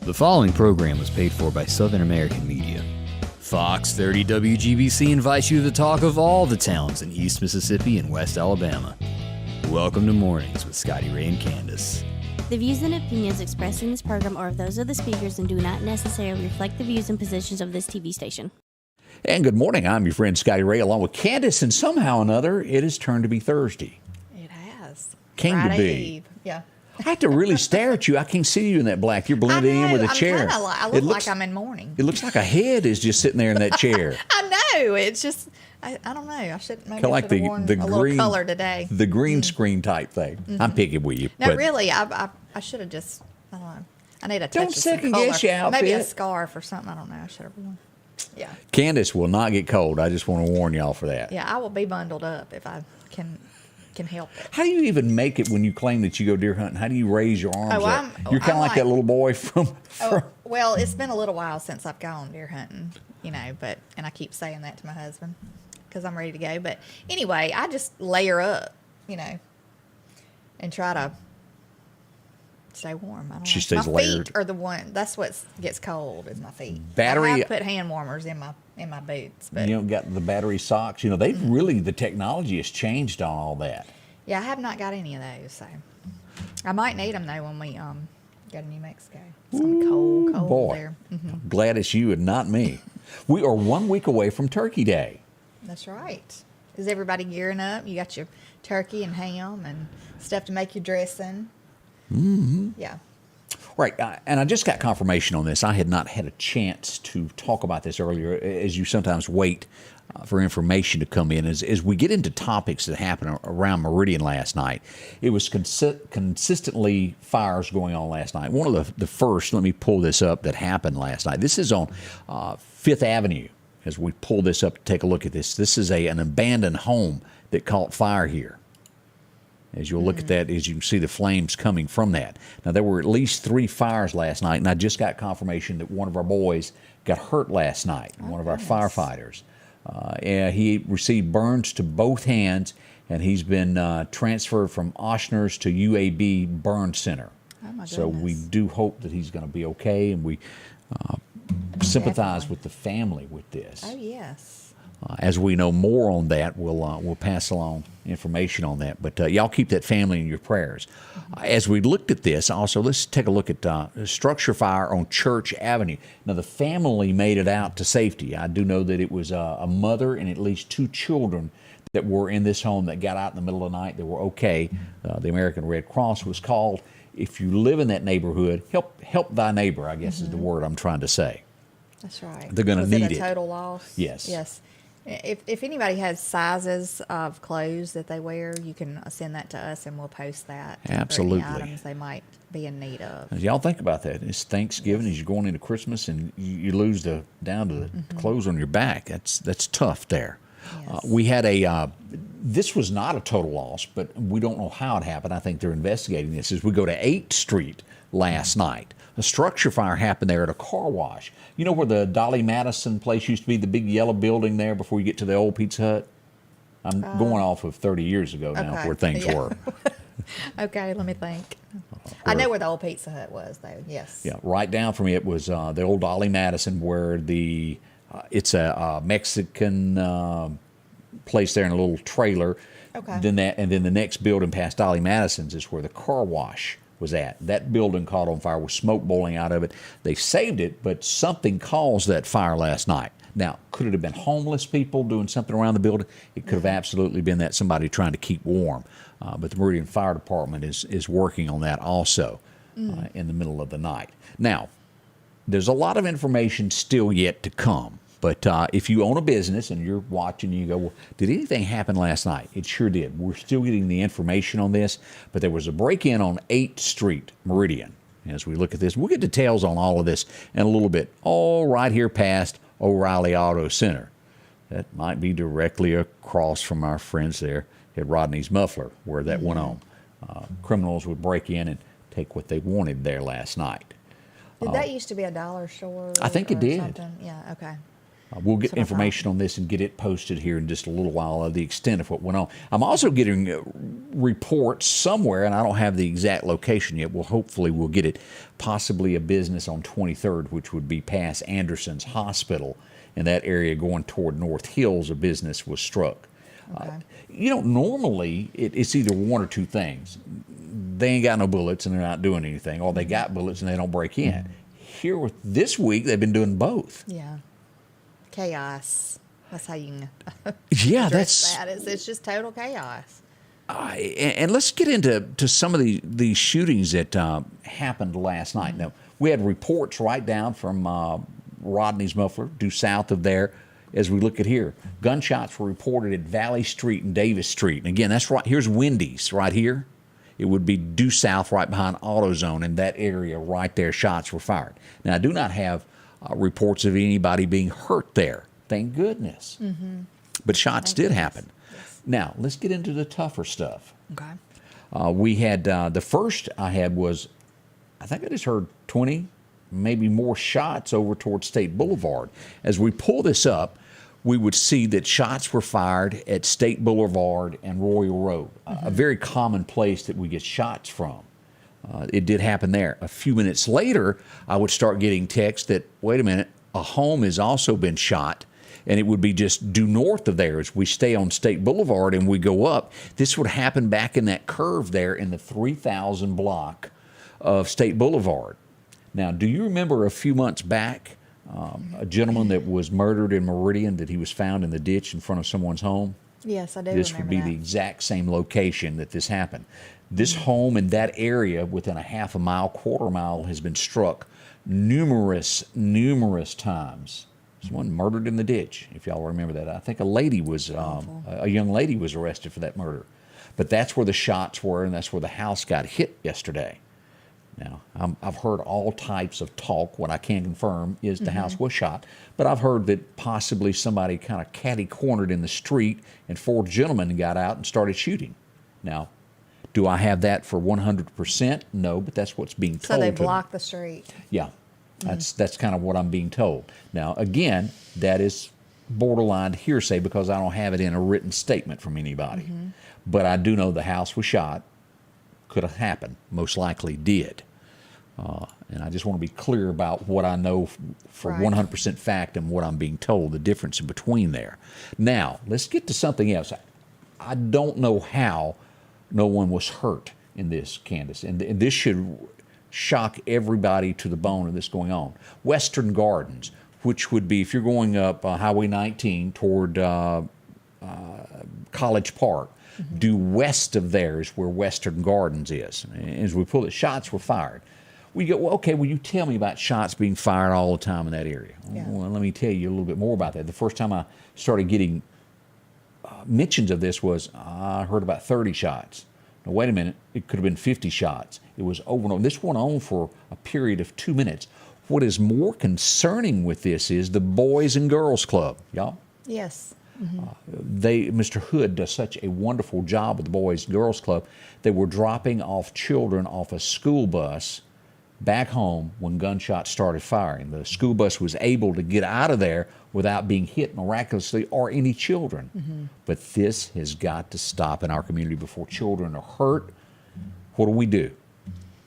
The following program was paid for by Southern American Media. Fox 30 WGBC invites you to the talk of all the towns in East Mississippi and West Alabama. Welcome to Mornings with Scotty Ray and Candace. The views and opinions expressed in this program are those of the speakers and do not necessarily reflect the views and positions of this TV station. And good morning. I'm your friend Scotty Ray along with Candace, and somehow or another it has turned to be Thursday. It has. Came Friday to be. Eve. Yeah. I have to really stare at you. I can't see you in that black. You're blending in with a chair. I look like I'm in mourning. It looks like a head is just sitting there in that chair. I know. It's just, I don't know. I should maybe Like have worn a little color today. The green screen type thing. Mm-hmm. I'm picking with you. No, really, I should have just, I don't know. I need a touch of some second color. guess your outfit. Maybe a scarf or something. I don't know. I should have worn. Yeah. Candace will not get cold. I just want to warn y'all for that. Yeah, I will be bundled up if I can help it. How do you even make it when you claim that you go deer hunting? How do you raise your arms up? You're kind of like that little boy from Well, it's been a little while since I've gone deer hunting, and I keep saying that to my husband because I'm ready to go. But anyway, I just layer up, and try to stay warm. I don't She know. stays my layered. feet are the one. That's what gets cold is my feet. Battery. I have put hand warmers in my boots, but You don't got the battery socks. They've really, the technology has changed on all that. yeah, I have not got any of those. So I might need them though when we go to New Mexico. It's gonna be cold Boy, there. Mm-hmm. I'm glad it's you and not me. We are 1 week away from Turkey Day. That's right. Is everybody gearing up? You got your turkey and ham and stuff to make your dressing. Mm-hmm. Yeah. Right, and I just got confirmation on this. I had not had a chance to talk about this earlier, as you sometimes wait for information to come in. As we get into topics that happened around Meridian last night, it was consistently fires going on last night. One of the first, let me pull this up, that happened last night. This is on 5th Avenue. As we pull this up to take a look at this, this is an abandoned home that caught fire here. As you'll look at that, as you can see the flames coming from that. Now, there were at least 3 fires last night, and I just got confirmation that one of our boys got hurt last night, one of our firefighters. He received burns to both hands, and he's been transferred from Oshner's to UAB Burn Center. Oh, my goodness. So we do hope that he's going to be okay, and we sympathize Definitely. with the family with this. Oh, yes. As we know more on that, we'll pass along information on that. But y'all keep that family in your prayers. As we looked at this, also, let's take a look at a structure fire on Church Avenue. Now, the family made it out to safety. I do know that it was a mother and at least 2 children that were in this home that got out in the middle of the night. They were okay. The American Red Cross was called. If you live in that neighborhood, help thy neighbor, I guess is the word I'm trying to say. That's right. They're going to need Was it. it a total loss? Yes. Yes. If anybody has sizes of clothes that they wear, you can send that to us and we'll post that. Absolutely. For any items they might be in need of. As y'all think about that, it's Thanksgiving as you're going into Christmas and you lose down to the clothes on your back. That's tough there. Yes. We had this was not a total loss, but we don't know how it happened. I think they're investigating this. As we go to 8th Street last night, a structure fire happened there at a car wash. You know where the Dolly Madison place used to be, the big yellow building there before you get to the old Pizza Hut? I'm going off of 30 years ago now Okay. where things were. Okay, let me think. I know where the old Pizza Hut was, though. Yes. Yeah, right down from it was the old Dolly Madison, where it's a Mexican place there in a little trailer. Okay. Then the next building past Dolly Madison's is where the car wash was at. That building caught on fire with smoke boiling out of it. They saved it, but something caused that fire last night. Now, could it have been homeless people doing something around the building? It could have absolutely been that, somebody trying to keep warm. But the Meridian Fire Department is working on that also in the middle of the night. Now, there's a lot of information still yet to come. But if you own a business and you're watching, you go, well, did anything happen last night? It sure did. We're still getting the information on this. But there was a break-in on 8th Street, Meridian. As we look at this, we'll get details on all of this in a little bit. All right here past O'Reilly Auto Center. That might be directly across from our friends there at Rodney's Muffler, where that went on. Criminals would break in and take what they wanted there last night. Did that used to be a dollar store? I think it or did. Something? Yeah, okay. We'll get information on this and get it posted here in just a little while of the extent of what went on. I'm also getting reports somewhere, and I don't have the exact location yet. Well, hopefully we'll get it. Possibly a business on 23rd, which would be past Anderson's Hospital in that area going toward North Hills. A business was struck. Okay. Normally it's either one or two things. They ain't got no bullets and they're not doing anything, or they got bullets and they don't break in. Here with this week, they've been doing both. Yeah. Chaos. That's how you can Yeah, address that. It's just total chaos. And let's get into some of these shootings that happened last night. Now, we had reports right down from Rodney's Muffler, due south of there. As we look at here, gunshots were reported at Valley Street and Davis Street. And again, that's right. Here's Wendy's right here. It would be due south right behind AutoZone. In that area right there, shots were fired. Now, I do not have reports of anybody being hurt there. Thank goodness. Mm-hmm. But shots did happen. Yes. Now, let's get into the tougher stuff. Okay. We had, the first I had was, I think I just heard 20, maybe more shots over towards State Boulevard. As we pull this up, we would see that shots were fired at State Boulevard and Royal Road, a very common place that we get shots from. It did happen there. A few minutes later, I would start getting texts that, wait a minute, a home has also been shot, and it would be just due north of there as we stay on State Boulevard and we go up. This would happen back in that curve there in the 3000 block of State Boulevard. Now, do you remember a few months back, a gentleman that was murdered in Meridian, that he was found in the ditch in front of someone's home? Yes, I do This remember would be that. the exact same location that this happened. This home in that area within a half a mile, quarter mile, has been struck numerous times. Someone murdered in the ditch, if y'all remember that. I think a young lady was arrested for that murder. But that's where the shots were, and that's where the house got hit yesterday. Now, I've heard all types of talk. What I can confirm is the house was shot, but I've heard that possibly somebody kind of catty-cornered in the street and 4 gentlemen got out and started shooting. Now, do I have that for 100%? No, but that's what's being told. So they blocked the street. Yeah, that's kind of what I'm being told. Now, again, that is borderline hearsay because I don't have it in a written statement from anybody. But I do know the house was shot. Could have happened, most likely did. And I just want to be clear about what I know for 100% fact and what I'm being told, the difference in between there. Now, let's get to something else. I don't know how no one was hurt in this, Candace, and this should shock everybody to the bone of this going on. Western Gardens, which would be, if you're going up Highway 19 toward College Park, due west of there is where Western Gardens is. And as we pull it, shots were fired. We go, well, okay, well, you tell me about shots being fired all the time in that area. Yeah. Well, let me tell you a little bit more about that. The first time I started getting mentions of this was I heard about 30 shots. Now, wait a minute, it could have been 50 shots. It was over and over. This went on for a period of 2 minutes. What is more concerning with this is the Boys and Girls Club, y'all. Yes. Mr. Hood does such a wonderful job with the Boys and Girls Club. They were dropping off children off a school bus back home when gunshots started firing. The school bus was able to get out of there without being hit miraculously or any children. But this has got to stop in our community before children are hurt. What do?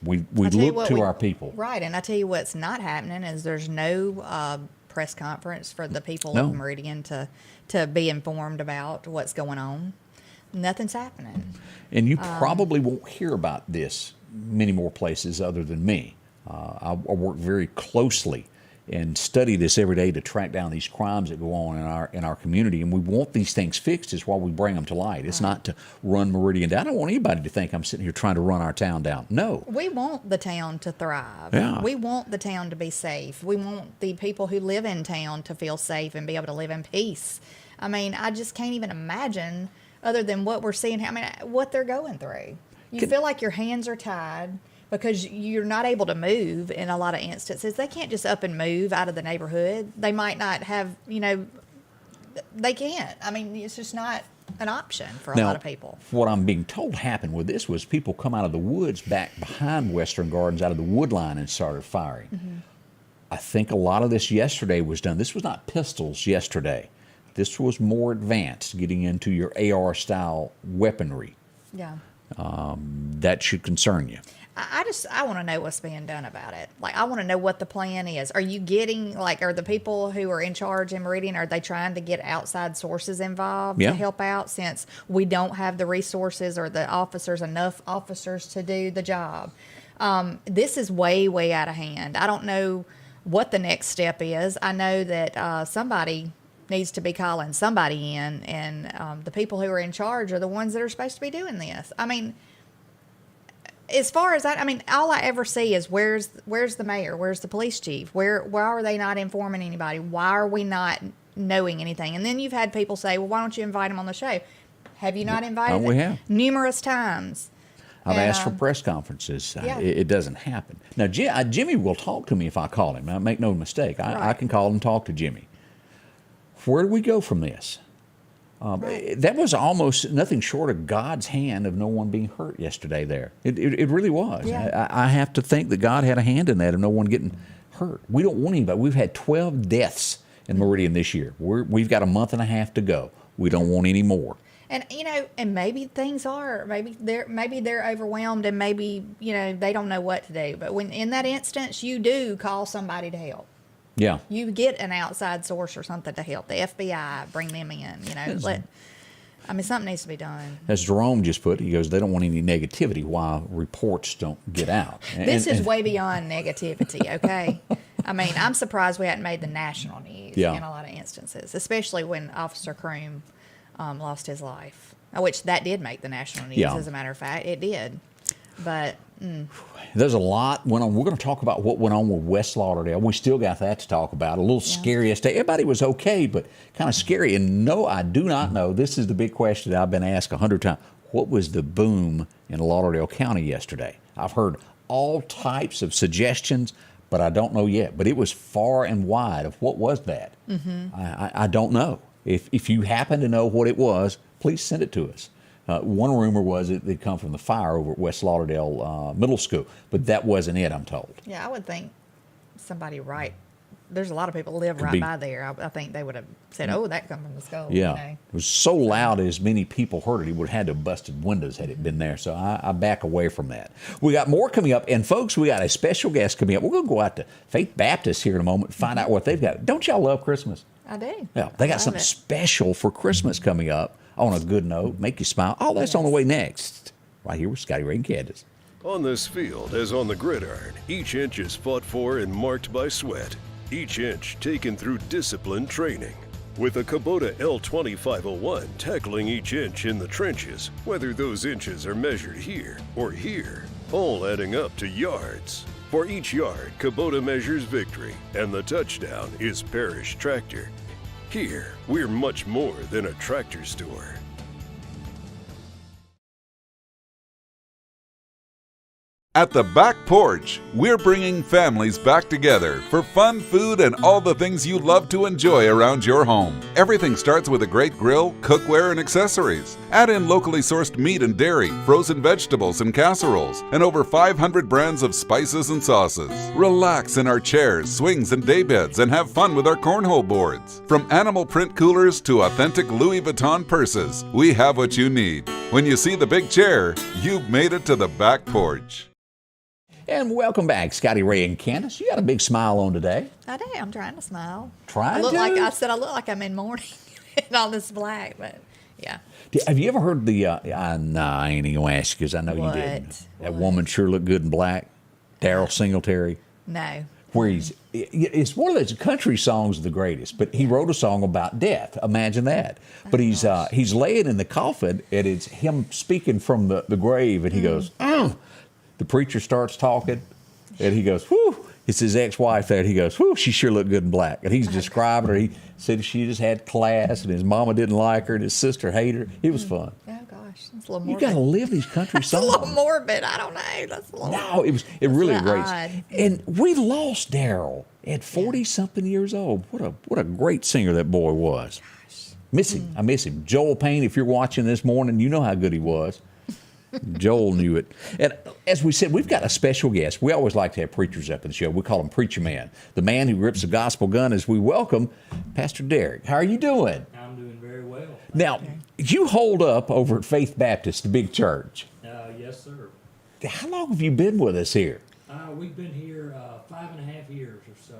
We look to our people. Right, and I tell you what's not happening is there's no press conference for the people of Meridian to be informed about what's going on. Nothing's happening. And you probably won't hear about this many more places other than me. I work very closely and study this every day to track down these crimes that go on in our community. And we want these things fixed is why we bring them to light. It's not to run Meridian down. I don't want anybody to think I'm sitting here trying to run our town down. No. We want the town to thrive. Yeah. We want the town to be safe. We want the people who live in town to feel safe and be able to live in peace. I mean, I just can't even imagine, other than what we're seeing, what they're going through. You feel like your hands are tied because you're not able to move in a lot of instances. They can't just up and move out of the neighborhood. They might not have, they can't. I mean, it's just not an option for a lot of people. What I'm being told happened with this was people come out of the woods back behind Western Gardens, out of the wood line, and started firing. I think a lot of this yesterday was done. This was not pistols yesterday. This was more advanced, getting into your AR-style weaponry. Yeah. That should concern you. I want to know what's being done about it. Like, I want to know what the plan is. Are you getting, like, are the people who are in charge in Meridian, are they trying to get outside sources involved to help out, since we don't have the resources or the enough officers to do the job? This is way, way out of hand. I don't know what the next step is. I know that somebody needs to be calling somebody in, and the people who are in charge are the ones that are supposed to be doing this. I mean, as far as that, I mean, all I ever see is where's the mayor? Where's the police chief? Why are they not informing anybody? Why are we not knowing anything? And then you've had people say, well, why don't you invite them on the show? Have you not invited them? We have. Numerous times. I've asked for press conferences. It doesn't happen. Now, Jimmy will talk to me if I call him. I make no mistake. I can call and talk to Jimmy. Where do we go from this? That was almost nothing short of God's hand of no one being hurt yesterday there. It really was. Yeah. I have to think that God had a hand in that of no one getting hurt. We don't want anybody. We've had 12 deaths in Meridian this year. We've got a month and a half to go. We don't want any more. And, and maybe maybe they're overwhelmed, and maybe, they don't know what to do. But when in that instance, you do call somebody to help. Yeah. You get an outside source or something to help. The FBI, bring them in, something needs to be done. As Jerome just put, he goes, they don't want any negativity while reports don't get out. This is way beyond negativity, okay? I mean, I'm surprised we hadn't made the national news in a lot of instances, especially when Officer Croom lost his life, which that did make the national news, as a matter of fact. It did. But there's a lot went on. We're going to talk about what went on with West Lauderale. We still got that to talk about. A little scary yesterday. Everybody was okay, but kind of scary. And no, I do not know. This is the big question that I've been asked 100 times. What was the boom in Lauderdale County yesterday? I've heard all types of suggestions, but I don't know yet. But it was far and wide of what was that. I don't know. If you happen to know what it was, please send it to us. One rumor was it come from the fire over at West Lauderdale Middle School, but that wasn't it, I'm told. Yeah, I would think somebody there's a lot of people live by there. I think they would have said, oh, that come from the school. Yeah. It was so loud as many people heard it, he would have had to have busted windows had it been there. So I back away from that. We got more coming up. And, folks, we got a special guest coming up. We're going to go out to Faith Baptist here in a moment and find out what they've got. Don't y'all love Christmas? I do. Yeah, they got something special for Christmas coming up on a good note, make you smile. All that's on the way next, right here with Scotty Ray and Candace. On this field, as on the gridiron, each inch is fought for and marked by sweat. Each inch taken through disciplined training. With a Kubota L2501 tackling each inch in the trenches, whether those inches are measured here or here, all adding up to yards. For each yard, Kubota measures victory, and the touchdown is Parish Tractor. Here, we're much more than a tractor store. At the Back Porch, we're bringing families back together for fun, food, and all the things you love to enjoy around your home. Everything starts with a great grill, cookware, and accessories. Add in locally sourced meat and dairy, frozen vegetables and casseroles, and over 500 brands of spices and sauces. Relax in our chairs, swings, and daybeds and have fun with our cornhole boards. From animal print coolers to authentic Louis Vuitton purses, we have what you need. When you see the big chair, you've made it to the Back Porch. And welcome back, Scotty Ray and Candace. You got a big smile on today. I do. I'm trying to smile. I look like I'm in mourning and all this black, but yeah. Have you ever heard the, I ain't even going to ask you because I know you didn't. That woman sure looked good in black. Daryl Singletary. No. Where it's one of those country songs, the greatest, but he wrote a song about death. Imagine that. But he's laying in the coffin, and it's him speaking from the grave, and he goes, The preacher starts talking, and he goes, whew. It's his ex-wife there, and he goes, whew, she sure looked good in black. And he's describing her. He said she just had class, and his mama didn't like her, and his sister hated her. It was fun. Oh, gosh. That's a little morbid. You got to live these country songs. It's a little morbid. I don't know. That's a little... No, it really great. Odd. And we lost Daryl at 40-something years old. What a great singer that boy was. Gosh. Miss him. I miss him. Joel Payne, if you're watching this morning, you know how good he was. Joel knew it. And as we said, we've got a special guest. We always like to have preachers up in the show. We call him Preacher Man, the man who grips the gospel gun, as we welcome Pastor Derek. How are you doing? I'm doing very well. Now, you hold up over at Faith Baptist, the big church. Yes, sir. How long have you been with us here? We've been here 5.5 years or so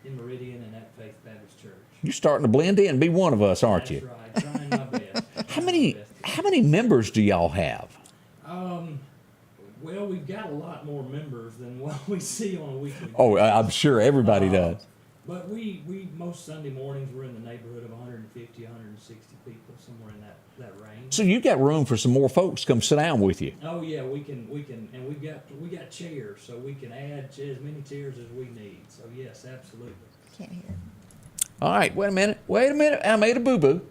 in Meridian and at Faith Baptist Church. You're starting to blend in and be one of us, aren't That's you? right. Trying my best. How many members do y'all have? Well, we've got a lot more members than what we see on a weekly basis. Oh, I'm sure everybody does. But we most Sunday mornings we're in the neighborhood of 150, 160 people, somewhere in that range. So you got room for some more folks to come sit down with you. Oh yeah, we can, and we got chairs, so we can add as many chairs as we need. So yes, absolutely. Can't hear. All right, wait a minute. I made a boo-boo.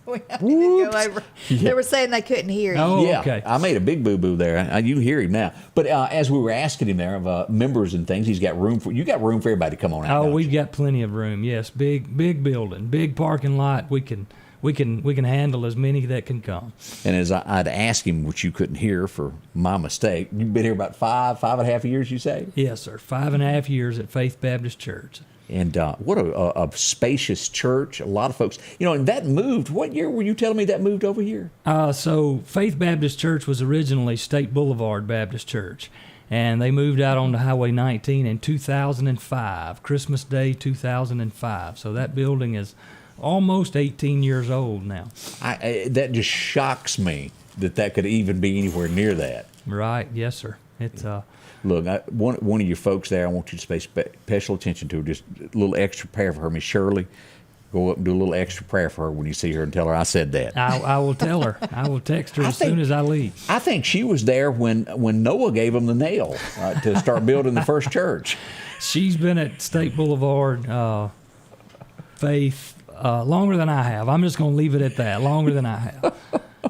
We didn't go over. They were saying they couldn't hear you. Oh, Yeah, okay. I made a big boo-boo there. You can hear him now. But as we were asking him there of members and things, you got room for everybody to come on out. Oh, don't we've you? got plenty of room. Yes, big building, big parking lot. We can handle as many that can come. And as I'd ask him, which you couldn't hear for my mistake, you've been here about 5.5 years, you say? Yes, sir. 5.5 years at Faith Baptist Church. And what a spacious church. A lot of folks, and that moved. What year were you telling me that moved over here? So Faith Baptist Church was originally State Boulevard Baptist Church, and they moved out onto Highway 19 in 2005, Christmas Day 2005. So that building is almost 18 years old now. That just shocks me that could even be anywhere near that. Right? Yes, sir. It's Look, one of you folks there, I want you to pay special attention to. Just a little extra prayer for her, Miss Shirley. Go up and do a little extra prayer for her when you see her and tell her I said that. I will tell her. I will text her as soon as I leave. I think she was there when Noah gave him the nail to start building the first church. She's been at State Boulevard Faith longer than I have. I'm just going to leave it at that. Longer than I have.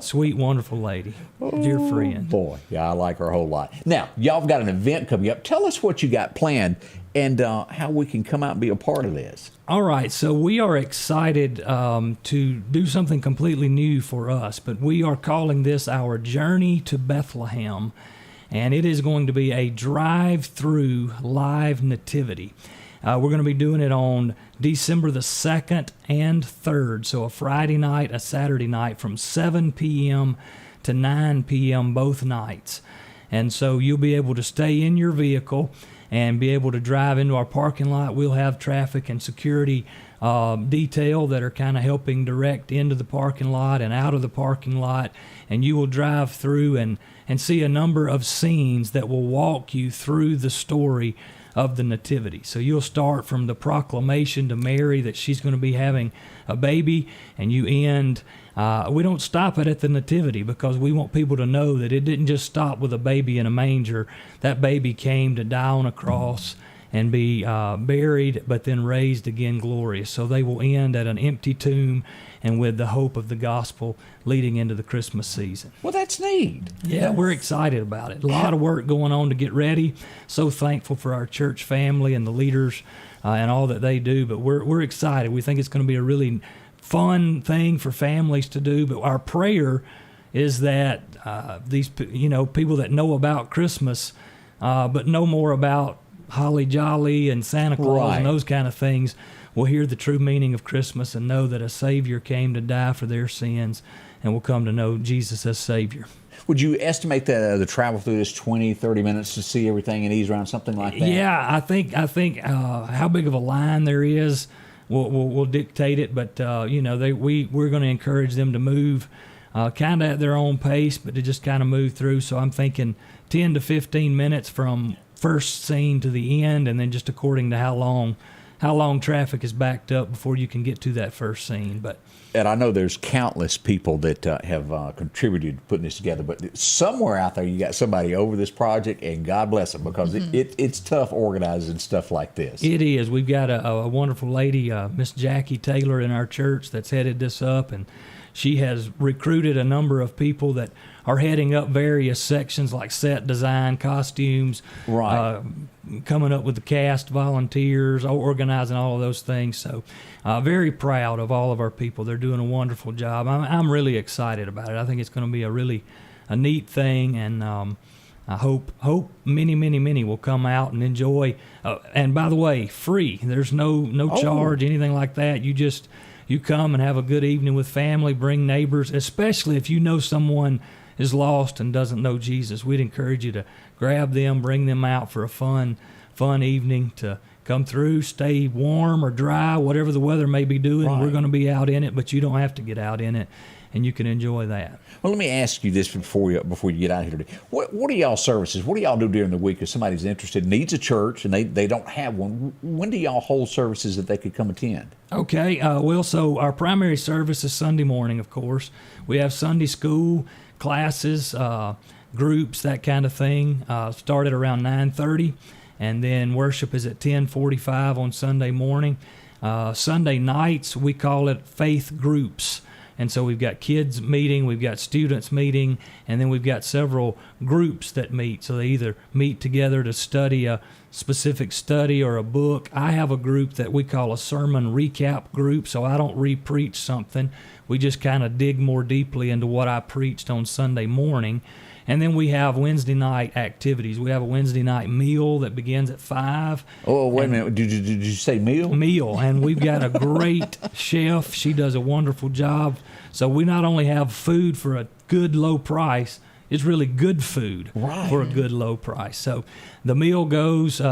Sweet, wonderful lady. Dear friend. Boy, yeah, I like her a whole lot. Now, y'all have got an event coming up. Tell us what you got planned and how we can come out and be a part of this. All right, so we are excited to do something completely new for us, but we are calling this our Journey to Bethlehem, and it is going to be a drive-through live nativity. We're going to be doing it on December the 2nd and 3rd, so a Friday night, a Saturday night from 7 p.m. to 9 p.m. both nights. And so you'll be able to stay in your vehicle and be able to drive into our parking lot. We'll have traffic and security detail that are kind of helping direct into the parking lot and out of the parking lot, and you will drive through and see a number of scenes that will walk you through the story of the nativity. So you'll start from the proclamation to Mary that she's going to be having a baby, and you end. We don't stop it at the nativity because we want people to know that it didn't just stop with a baby in a manger. That baby came to die on a cross and be buried, but then raised again glorious. So they will end at an empty tomb and with the hope of the gospel leading into the Christmas season. Well, that's neat. Yeah, we're excited about it. A lot of work going on to get ready. So thankful for our church family and the leaders and all that they do. But we're excited. We think it's going to be a really fun thing for families to do. But our prayer is that these people that know about Christmas but know more about Holly Jolly and Santa Claus and those kind of things will hear the true meaning of Christmas and know that a Savior came to die for their sins and will come to know Jesus as Savior. Would you estimate the travel through this 20, 30 minutes to see everything and ease around, something like that? Yeah, I think how big of a line there is will dictate it, but we're going to encourage them to move kind of at their own pace, but to just kind of move through. So I'm thinking 10 to 15 minutes from first scene to the end, and then just according to how long traffic is backed up before you can get to that first scene. And I know there's countless people that have contributed to putting this together, but somewhere out there you got somebody over this project, and God bless them, because it's tough organizing stuff like this. It is. We've got a wonderful lady, Miss Jackie Taylor, in our church that's headed this up, and she has recruited a number of people that are heading up various sections like set design, costumes, coming up with the cast, volunteers, organizing all of those things. So very proud of all of our people. They're doing a wonderful job. I'm really excited about it. I think it's going to be a really neat thing, and I hope many will come out and enjoy. And by the way, free. There's no charge, anything like that. You come and have a good evening with family, bring neighbors, especially if you know someone is lost and doesn't know Jesus. We'd encourage you to grab them, bring them out for a fun evening to come through, stay warm or dry, whatever the weather may be doing. Right. We're going to be out in it, but you don't have to get out in it, and you can enjoy that. Well, let me ask you this before you get out of here today. What are y'all services? What do y'all do during the week if somebody's interested, needs a church, and they don't have one? When do y'all hold services that they could come attend? Okay, so our primary service is Sunday morning, of course. We have Sunday school, classes, groups, that kind of thing, start at around 9:30, and then worship is at 10:45 on Sunday morning. Sunday nights, we call it faith groups. And so we've got kids meeting, we've got students meeting, and then we've got several groups that meet. So they either meet together to study a specific study or a book. I have a group that we call a sermon recap group, so I don't re-preach something. We just kind of dig more deeply into what I preached on Sunday morning. And then we have Wednesday night activities. We have a Wednesday night meal that begins at 5. Oh, wait a minute. Did you say meal? Meal. And we've got a great chef. She does a wonderful job. So we not only have food for a good low price, it's really good food for a good low price. So the meal goes, we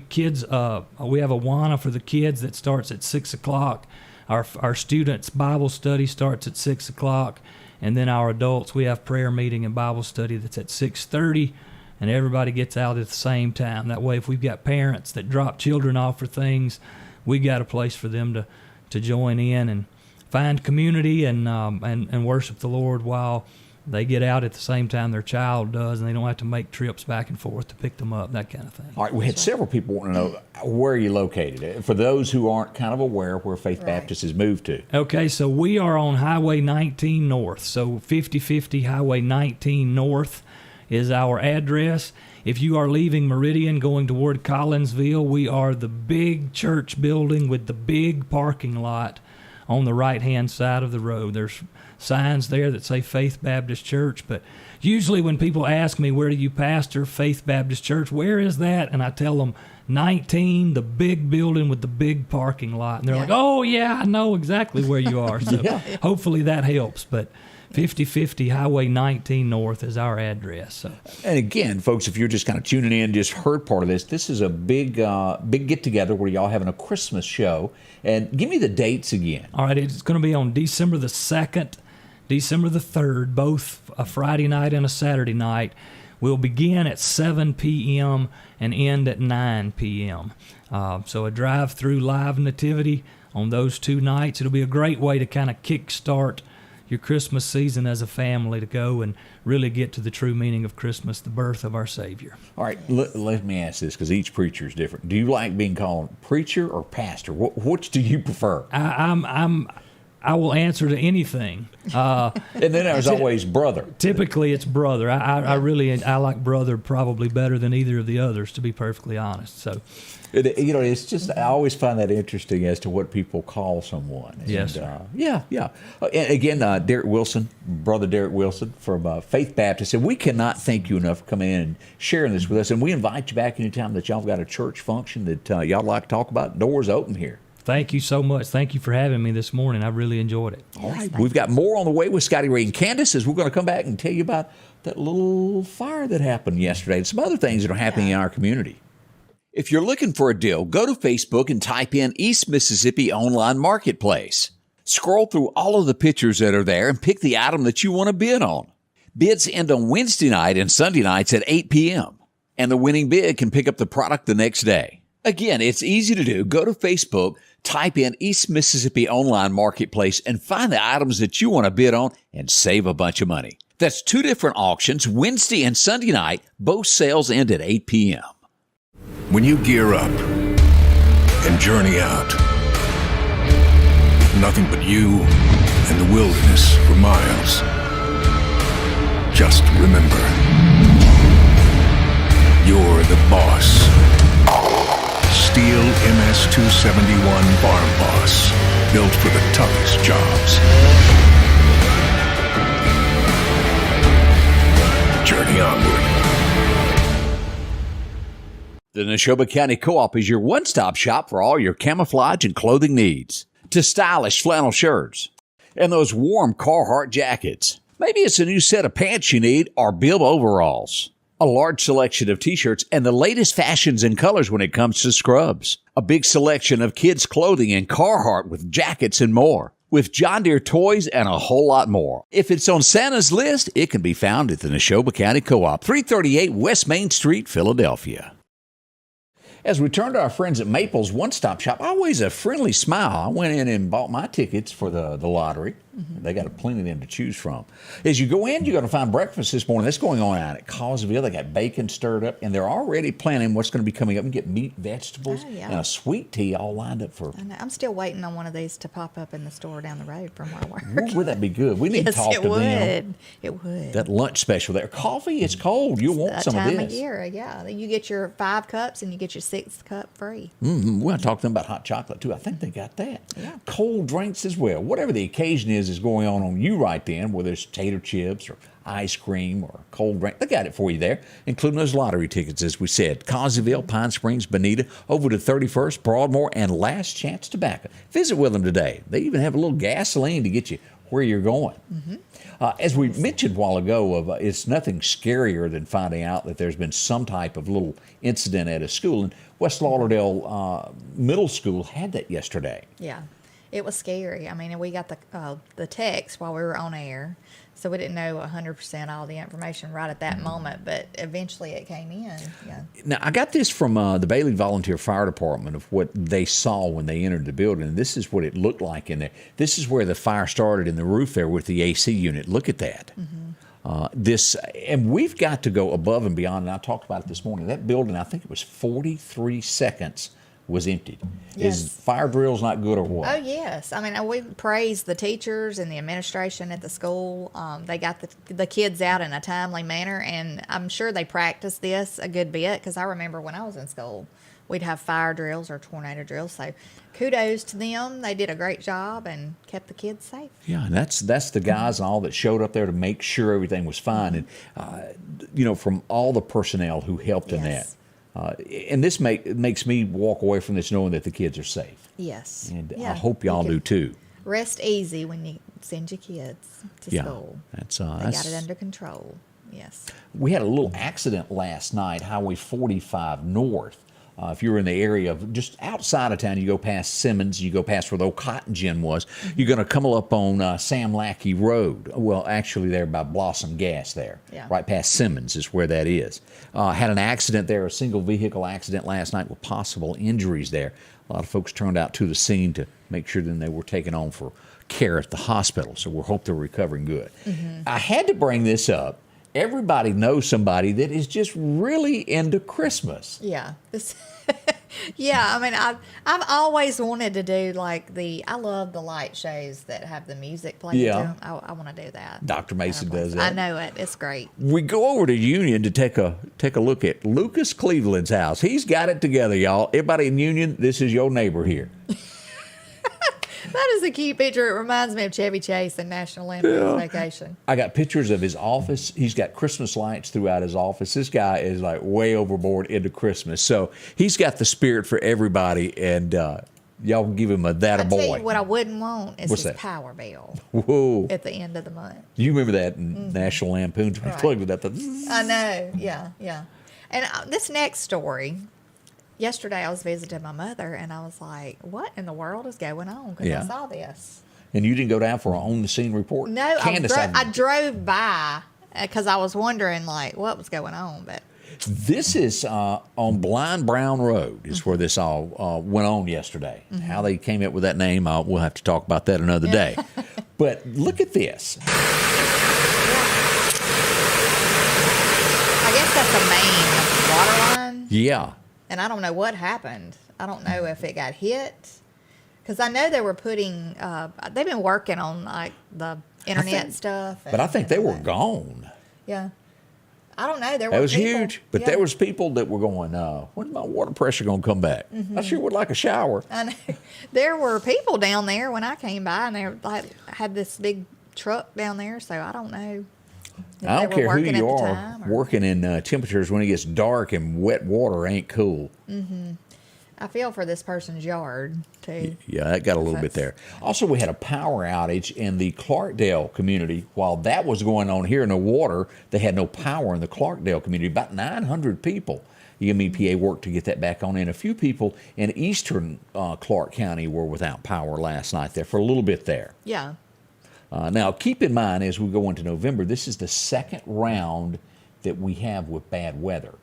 have a Awana for the kids that starts at 6 o'clock. Our students' Bible study starts at 6 o'clock. And then our adults, we have prayer meeting and Bible study that's at 6:30, and everybody gets out at the same time. That way, if we've got parents that drop children off for things, we got a place for them to join in and find community and worship the Lord while they get out at the same time their child does, and they don't have to make trips back and forth to pick them up, that kind of thing. All right, we had several people wanting to know where are you located. For those who aren't kind of aware where Faith Baptist has moved to. Okay, so we are on Highway 19 North. So 5050 Highway 19 North is our address. If you are leaving Meridian going toward Collinsville, we are the big church building with the big parking lot on the right-hand side of the road. There's signs there that say Faith Baptist Church, but usually when people ask me, where do you pastor? Faith Baptist Church, where is that? And I tell them 19, the big building with the big parking lot. And they're like, oh yeah, I know exactly where you are. So hopefully that helps. But 5050 Highway 19 North is our address. So. And again, folks, if you're just kind of tuning in, just heard part of this, this is a big get-together where y'all having a Christmas show. And give me the dates again. All right, it's going to be on December the 2nd, December the 3rd, both a Friday night and a Saturday night. We'll begin at 7 p.m. and end at 9 p.m. So a drive-through live nativity on those 2 nights. It'll be a great way to kind of kickstart your Christmas season as a family, to go and really get to the true meaning of Christmas, the birth of our Savior. All right, let me ask this, because each preacher is different. Do you like being called preacher or pastor? Which do you prefer? I will answer to anything. And then there's always brother. Typically, it's brother. I like brother probably better than either of the others, to be perfectly honest. So, it's just, I always find that interesting as to what people call someone. And, yes. Yeah. And again, Derek Wilson, Brother Derek Wilson from Faith Baptist, and we cannot thank you enough for coming in and sharing this with us. And we invite you back anytime that y'all got a church function that y'all like to talk about. Doors open here. Thank you so much. Thank you for having me this morning. I really enjoyed it. All right. We've got more on the way with Scotty Ray and Candace, as we're going to come back and tell you about that little fire that happened yesterday and some other things that are happening in our community. If you're looking for a deal, go to Facebook and type in East Mississippi Online Marketplace. Scroll through all of the pictures that are there and pick the item that you want to bid on. Bids end on Wednesday night and Sunday nights at 8 p.m. And the winning bid can pick up the product the next day. Again, it's easy to do. Go to Facebook, type in East Mississippi Online Marketplace, and find the items that you want to bid on and save a bunch of money. That's 2 different auctions, Wednesday and Sunday night. Both sales end at 8 p.m. When you gear up and journey out, nothing but you and the wilderness for miles. Just remember, you're the boss. Steel MS-271 Farm Boss, built for the toughest jobs. journey onward. The Neshoba County Co-op is your one-stop shop for all your camouflage and clothing needs. To stylish flannel shirts and those warm Carhartt jackets. Maybe it's a new set of pants you need or Bill overalls. A large selection of t-shirts and the latest fashions and colors when it comes to scrubs. A big selection of kids' clothing and Carhartt with jackets and more. With John Deere toys and a whole lot more. If it's on Santa's list, it can be found at the Neshoba County Co-op, 338 West Main Street, Philadelphia. As we turn to our friends at Maple's one-stop shop, always a friendly smile. I went in and bought my tickets for the lottery. Mm-hmm. They got plenty of them to choose from. As you go in, you're going to find breakfast this morning. That's going on out at Causeville. They got bacon stirred up, and they're already planning what's going to be coming up and get meat, vegetables, and a sweet tea all lined up for. I know. I'm still waiting on one of these to pop up in the store down the road from where I work. Would that be good? We need to talk to them. It would. That lunch special there. Coffee, it's cold. You'll want some of this. Time of year, yeah. You get your 5 cups and you get your 6th cup free. Mm-hmm. We're going to talk to them about hot chocolate, too. I think they got that. Yeah. Cold drinks as well. Whatever the occasion is going on you right then, whether it's tater chips or ice cream or cold drink. They got it for you there, including those lottery tickets, as we said. Causeville, Pine Springs, Bonita, over to 31st, Broadmoor, and Last Chance Tobacco. Visit with them today. They even have a little gasoline to get you where you're going. Mm-hmm. As we mentioned a while ago, it's nothing scarier than finding out that there's been some type of little incident at a school. And West Lauderale Middle School had that yesterday. Yeah. It was scary. I mean, we got the text while we were on air, so we didn't know 100% all the information right at that moment, but eventually it came in. Yeah. Now, I got this from the Bailey Volunteer Fire Department of what they saw when they entered the building. This is what it looked like in there. This is where the fire started in the roof there with the AC unit. Look at that. Mm-hmm. And we've got to go above and beyond, and I talked about it this morning. That building, I think it was 43 seconds was emptied. Yes. Is fire drills not good or what? Oh, yes. I mean, we praise the teachers and the administration at the school. They got the kids out in a timely manner, and I'm sure they practiced this a good bit because I remember when I was in school, we'd have fire drills or tornado drills. So kudos to them. They did a great job and kept the kids safe. Yeah, and that's the guys and all that showed up there to make sure everything was fine. And, from all the personnel who helped in that. And this makes me walk away from this knowing that the kids are safe. Yes. And I hope y'all do too. Rest easy when you send your kids to school. They got it under control. Yes. We had a little accident last night, Highway 45 North. If you're in the area of just outside of town, you go past Simmons, you go past where the old cotton gin was, you're going to come up on Sam Lackey Road. Well, actually there by Blossom Gas there. Yeah. Right past Simmons is where that is. Had an accident there, a single vehicle accident last night with possible injuries there. A lot of folks turned out to the scene to make sure then they were taken on for care at the hospital. So we hope they're recovering good. Mm-hmm. I had to bring this up. Everybody knows somebody that is just really into Christmas. Yeah. Yeah, I mean, I've always wanted to do I love the light shows that have the music playing to them. I want to do that. Dr. Mason does that. I know it. It's great. We go over to Union to take a look at Lucas Cleveland's house. He's got it together, y'all. Everybody in Union, this is your neighbor here. That is a cute picture. It reminds me of Chevy Chase and National Lampoon's Vacation. I got pictures of his office. He's got Christmas lights throughout his office. This guy is way overboard into Christmas. So he's got the spirit for everybody, and y'all can give him a boy. I tell you what I wouldn't want is What's his that? power bill. Whoa. At the end of the month. You remember that in National Lampoon's? Right. Plugged with that. I know. Yeah. And this next story... Yesterday, I was visiting my mother, and I was like, what in the world is going on? Because I saw this. And you didn't go down for an on-the-scene report? No, Candace, I drove by because I was wondering, what was going on. But this is on Blind Brown Road is where this all went on yesterday. Mm-hmm. How they came up with that name, we'll have to talk about that another day. But look at this. I guess that's the main water line. Yeah. And I don't know what happened. I don't know if it got hit. Because I know they were putting, they've been working on the internet stuff. But I think they were gone. Yeah. I don't know. There That were was people, huge. But there was people that were going, when's my water pressure going to come back? I sure would like a shower. I know. There were people down there when I came by, and they had this big truck down there, so I don't know. If I they don't were care who working you at the are. time, or- Working in temperatures when it gets dark and wet water ain't cool. I feel for this person's yard too. Yeah, that got a little bit there. Also, we had a power outage in the Clarkdale community. While that was going on here in the water, they had no power in the Clarkdale community. About 900 people. The MEPA worked to get that back on, and a few people in eastern Clark County were without power last night there for a little bit there. Yeah. Now, keep in mind as we go into November, this is the second round that we have with bad weather.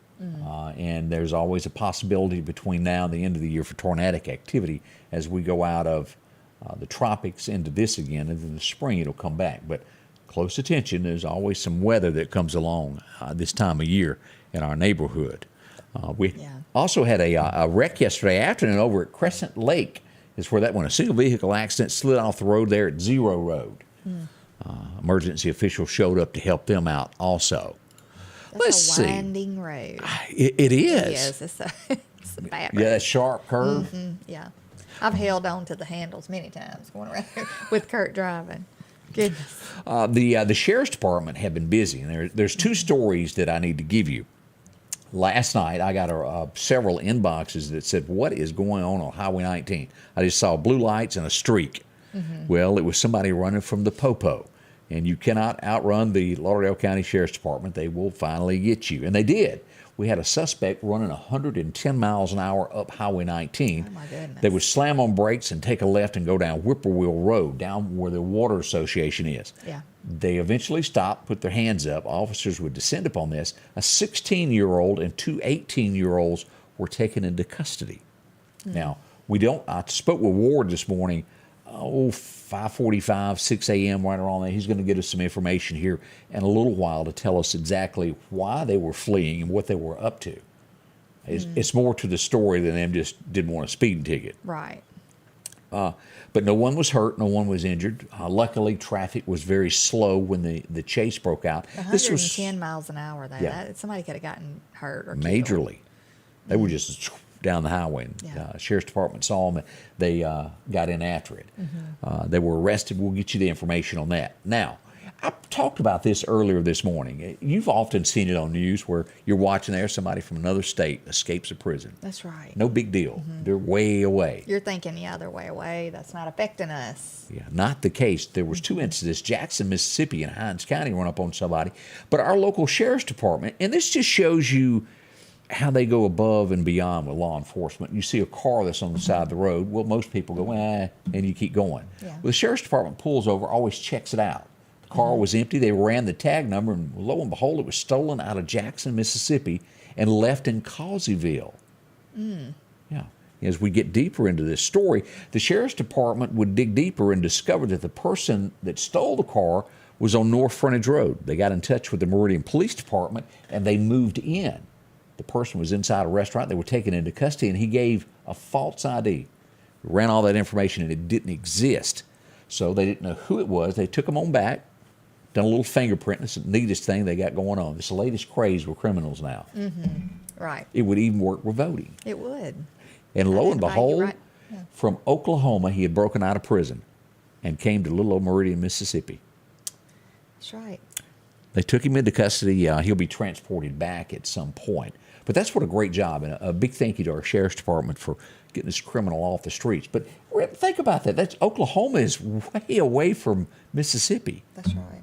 And there's always a possibility between now and the end of the year for tornadic activity as we go out of the tropics into this again, and in the spring it'll come back. But close attention, there's always some weather that comes along this time of year in our neighborhood. We also had a wreck yesterday afternoon over at Crescent Lake, is where that one, a single vehicle accident slid off the road there at Zero Road. Emergency officials showed up to help them out also. That's a winding road. It is. Yes, it's a bad road. Yeah, that sharp curve. Yeah. I've held on to the handles many times going around with Kurt driving. Goodness. The sheriff's department have been busy, and there's two stories that I need to give you. Last night, I got several inboxes that said, what is going on Highway 19? I just saw blue lights and a streak. Well, it was somebody running from the Popo. And you cannot outrun the Lauderale County Sheriff's Department. They will finally get you. And they did. We had a suspect running 110 miles an hour up Highway 19. Oh, my goodness. They would slam on brakes and take a left and go down Whippoorwill Road, down where the Water Association is. Yeah. They eventually stopped, put their hands up. Officers would descend upon this. A 16-year-old and two 18-year-olds were taken into custody. Now, I spoke with Ward this morning, 5:45, 6 a.m., right around there. He's going to get us some information here in a little while to tell us exactly why they were fleeing and what they were up to. It's more to the story than them just didn't want a speeding ticket. Right. But no one was hurt, no one was injured. Luckily, traffic was very slow when the chase broke out. 110 miles an hour, though. Yeah. Somebody could have gotten hurt or killed. Majorly. They were just down the highway. And, Sheriff's Department saw them. They got in after it. They were arrested. We'll get you the information on that. Now, I talked about this earlier this morning. You've often seen it on news where you're watching there, somebody from another state escapes a prison. That's right. No big deal. They're way away. You're thinking, they're way away. That's not affecting us. Yeah, not the case. There was two incidents, Jackson, Mississippi, and Hinds County run up on somebody. But our local sheriff's department, and this just shows you how they go above and beyond with law enforcement. You see a car that's on the side of the road. Well, most people go, and you keep going. Yeah. Well, the sheriff's department pulls over, always checks it out. The car was empty. They ran the tag number, and lo and behold, it was stolen out of Jackson, Mississippi, and left in Causeyville. Yeah. As we get deeper into this story, the sheriff's department would dig deeper and discover that the person that stole the car was on North Frontage Road. They got in touch with the Meridian Police Department, and they moved in. The person was inside a restaurant. They were taken into custody, and he gave a false ID. Ran all that information, and it didn't exist. So they didn't know who it was. They took him on back, done a little fingerprint. It's the neatest thing they got going on. It's the latest craze with criminals now. Right. It would even work with voting. It would. And lo and Identify you behold, right. Yeah. from Oklahoma, he had broken out of prison and came to little old Meridian, Mississippi. That's right. They took him into custody. He'll be transported back at some point. But that's what a great job, and a big thank you to our sheriff's department for getting this criminal off the streets. But think about that. That's Oklahoma is way away from Mississippi. That's right.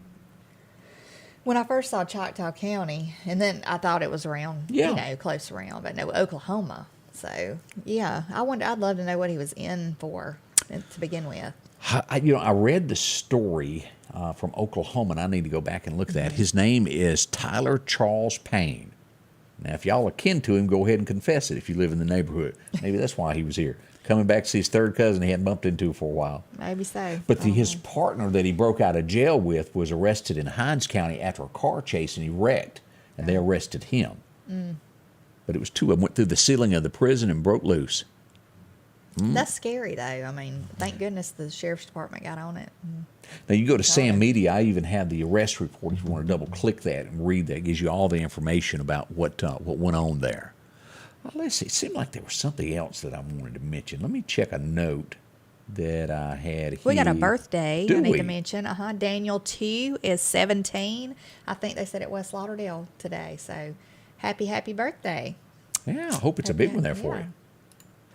When I first saw Choctaw County, and then I thought it was around, close around, but no, Oklahoma. So, I'd love to know what he was in for to begin with. I read the story from Oklahoma, and I need to go back and look at that. His name is Tyler Charles Payne. Now, if y'all are kin to him, go ahead and confess it if you live in the neighborhood. Maybe that's why he was here. Coming back to see his third cousin he hadn't bumped into for a while. Maybe so. But his partner that he broke out of jail with was arrested in Hinds County after a car chase, and he wrecked, and they arrested him. But it was two of them went through the ceiling of the prison and broke loose. That's scary, though. I mean, thank goodness the sheriff's department got on it. Now, you go to Sam Media. I even have the arrest report. If you want to double-click that and read that, it gives you all the information about what went on there. Well, let's see. It seemed like there was something else that I wanted to mention. Let me check a note that I had here. We got a birthday Do I need we? to mention. Daniel 2 is 17. I think they said at West Lauderdale today. So happy birthday. Yeah, I hope it's a big one there for Yeah. you.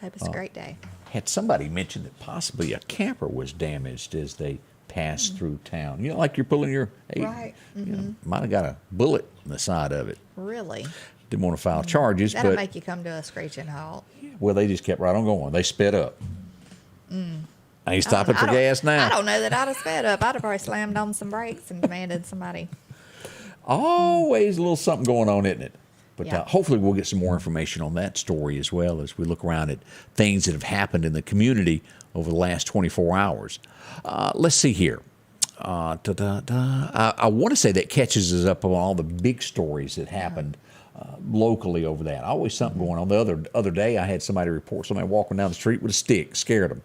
Hope it's a great day. Had somebody mentioned that possibly a camper was damaged as they passed through town. You know, like you're pulling your... Right. You know, might have got a bullet in the side of it. Really? Didn't want to file charges, That'll but... make you come to a screeching halt. Well, they just kept right on going. They sped up. I ain't stopping for gas now. I don't know that I'd have sped up. I'd have probably slammed on some brakes and demanded somebody. Always a little something going on, isn't it? But Yeah. hopefully we'll get some more information on that story as well as we look around at things that have happened in the community over the last 24 hours. Let's see here. I want to say that catches us up on all the big stories that happened locally over that. Always something going on. The other day I had somebody report somebody walking down the street with a stick, scared them.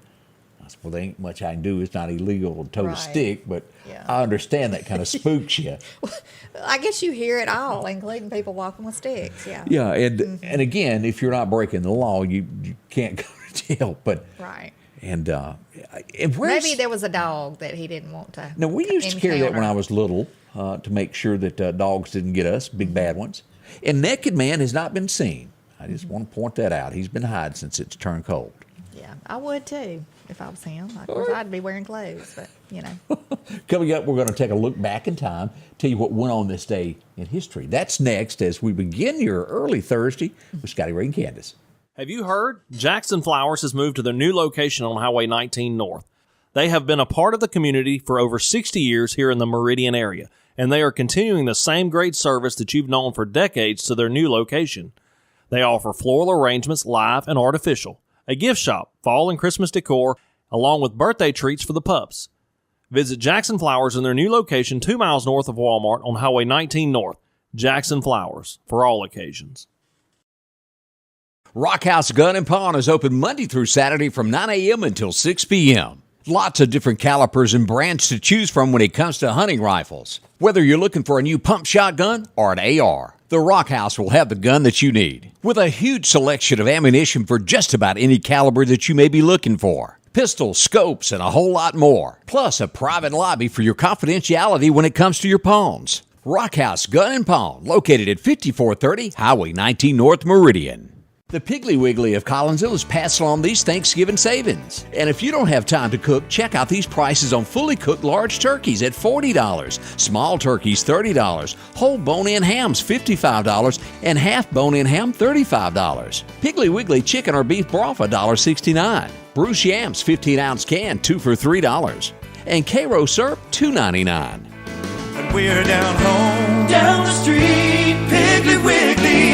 I said, well, there ain't much I can do. It's not illegal to tow a Right. stick, but Yeah. I understand that kind of spooks you. I guess you hear it all, including people walking with sticks. Yeah. Yeah, and again, if you're not breaking the law, you can't go to jail. But Right. and where's, Maybe there was a dog that he didn't want to. now we used to carry that when I encounter. was little to make sure that dogs didn't get us, big bad ones. And Naked Man has not been seen. I just want to point that out. He's been hiding since it's turned cold. Yeah, I would too if I was him. Of course, I'd be wearing clothes, but you know. Coming up, we're going to take a look back in time, tell you what went on this day in history. That's next as we begin your early Thursday with Scotty Ray and Candace. Have you heard? Jackson Flowers has moved to their new location on Highway 19 North. They have been a part of the community for over 60 years here in the Meridian area, and they are continuing the same great service that you've known for decades to their new location. They offer floral arrangements, live and artificial, a gift shop, fall and Christmas decor, along with birthday treats for the pups. Visit Jackson Flowers in their new location 2 miles north of Walmart on Highway 19 North. Jackson Flowers, for all occasions. Rock House Gun and Pawn is open Monday through Saturday from 9 a.m. until 6 p.m. Lots of different calibers and brands to choose from when it comes to hunting rifles. Whether you're looking for a new pump shotgun or an AR, the Rock House will have the gun that you need. With a huge selection of ammunition for just about any caliber that you may be looking for. Pistols, scopes, and a whole lot more. Plus a private lobby for your confidentiality when it comes to your pawns. Rock House Gun and Pawn, located at 5430 Highway 19 North Meridian. The Piggly Wiggly of Collinsville is passing on these Thanksgiving savings. And if you don't have time to cook, check out these prices on fully cooked large turkeys at $40, small turkeys $30, whole bone-in hams $55, and half bone-in ham $35. Piggly Wiggly chicken or beef broth $1.69. Bruce yams 15-ounce can 2 for $3. And Cairo syrup $2.99. And we're down home, down the street, Piggly Wiggly.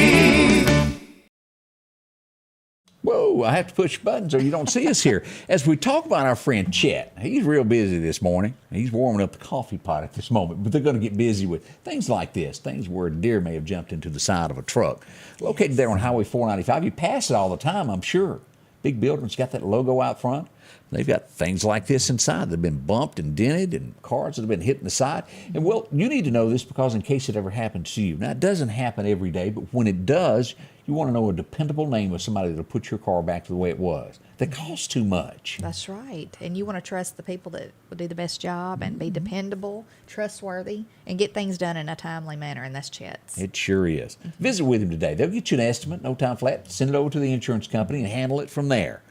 Whoa, I have to push buttons or you don't see us here. As we talk about our friend Chet, he's real busy this morning. He's warming up the coffee pot at this moment, but they're going to get busy with things like this, things where a deer may have jumped into the side of a truck. Located there on Highway 495, you pass it all the time, I'm sure. Big building's got that logo out front. They've got things like this inside. They've been bumped and dented and cars that have been hit in the side. And, well, you need to know this because in case it ever happens to you. Now, it doesn't happen every day, but when it does, you want to know a dependable name of somebody that'll put your car back to the way it was. That costs too much. That's right. And you want to trust the people that will do the best job and be dependable, trustworthy, and get things done in a timely manner. And that's Chet's. It sure is. Visit with him today. They'll get you an estimate, no time flat. Send it over to the insurance company and handle it from there.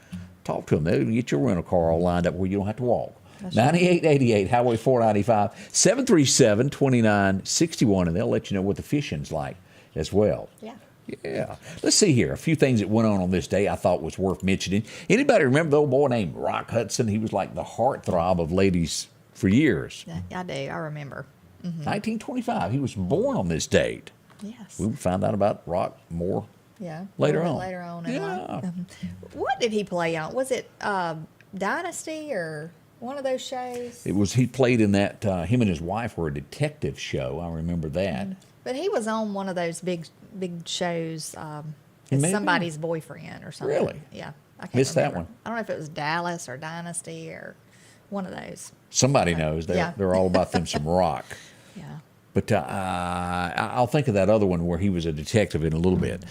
Talk to them. They'll get your rental car all lined up where you don't have to walk. 9888 Highway 495, 737-2961, and they'll let you know what the fishing's like as well. Yeah. Yeah. Let's see here. A few things that went on this day I thought was worth mentioning. Anybody remember the old boy named Rock Hudson? He was like the heartthrob of ladies for years. Yeah, I do. I remember. 1925. He was born on this date. Yes. We found out about Rock more. Yeah. Later a little on. Later on in Yeah. life. What did he play on? Was it Dynasty or one of those shows? It was, he played in that, him and his wife were a detective show. I remember that. But he was on one of those big shows. He As may have somebody's boyfriend or something. Really? Yeah. I can't Missed that remember. one. I don't know if it was Dallas or Dynasty or one of those. Somebody knows. Yeah. They're all about them some rock. Yeah. But I'll think of that other one where he was a detective in a little bit.